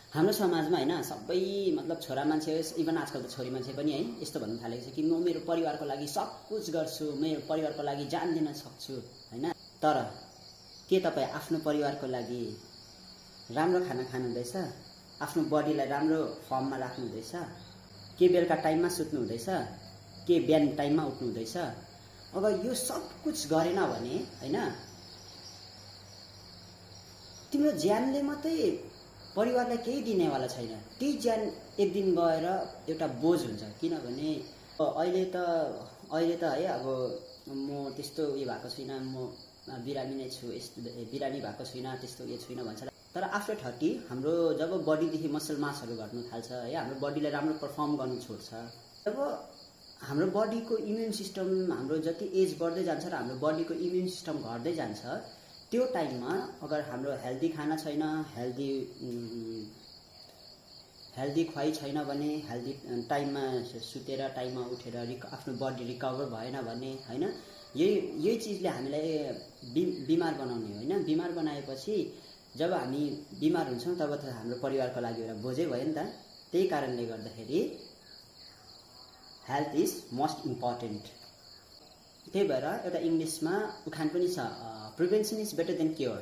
हाम्रो समाजमा हैन सबै मतलब छोरा मान्छे इभन आजकल त छोरी मान्छे पनि है यस्तो भन्नु थालेको छ कि म मेरो परिवारको लागि सब कुछ गर्छु, मेरो परिवारको लागि जान दिन सक्छु हैन। तर के तपाईँ आफ्नो परिवारको लागि राम्रो खाना खानुहुँदैछ? आफ्नो बडीलाई राम्रो फर्ममा राख्नुहुँदैछ? के बेलुका टाइममा सुत्नु हुँदैछ? के बिहान टाइममा उठ्नु हुँदैछ? अगर यो सब कुछ गरेन भने हैन तिम्रो ज्यानले मात्रै परिवारलाई केही दिनेवाला छैन। त्यही ज्यान एक दिन गएर एउटा बोझ हुन्छ। किनभने अहिले त है अब म त्यस्तो उयो भएको छुइनँ, म बिरामी नै छु, यस्तो बिरामी भएको छुइनँ, त्यस्तो उयो छुइनँ भन्छ। तर आफ्टर 30 हाम्रो जब बडीदेखि मसल मासहरू घट्नु थाल्छ है, हाम्रो बडीले राम्रो पर्फर्म गर्नु छोड्छ। जब हाम्रो बडीको इम्युन सिस्टम हाम्रो जति एज बढ्दै जान्छ र हाम्रो बडीको इम्युन सिस्टम घट्दै जान्छ, त्यो टाइममा अगर हाम्रो हेल्दी खाना छैन, हेल्दी खुवाइ छैन भने, हेल्दी टाइममा सुतेर टाइममा उठेर आफ्नो बडी रिकभर भएन भने हैन, यही चिजले हामीलाई बिमार बनाउने हो हैन। बिमार बनाएपछि जब हामी बिमार हुन्छौँ तब त हाम्रो परिवारको लागि एउटा बोझै भयो नि त। त्यही कारणले गर्दाखेरि हेल्थ इज मोस्ट इम्पोर्टेन्ट। त्यही भएर एउटा इङ्ग्लिसमा उखान पनि छ, prevention is better than cure.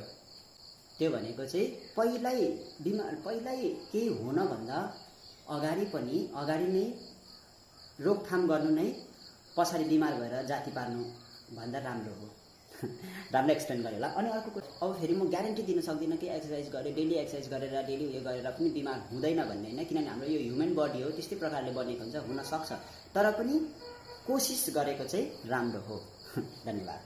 त्यो भनेको चाहिँ पहिल्यै केही हुनभन्दा अगाडि नै रोकथाम गर्नु नै पछाडि बिमार भएर जाति पार्नु भन्दा राम्रो हो। राम्रो एक्सप्लेन गरेँ होला। अनि अर्को कुरा, अब फेरि म ग्यारेन्टी दिन सक्दिनँ कि एक्सर्साइज गरेर डेली एक्सर्साइज गरेर डेली उयो गरेर पनि बिमार हुँदैन भन्ने होइन। किनभने हाम्रो यो ह्युमन बडी हो, त्यस्तै प्रकारले बनेको हुन्छ, हुन सक्छ। तर पनि कोसिस गरेको चाहिँ राम्रो हो। धन्यवाद।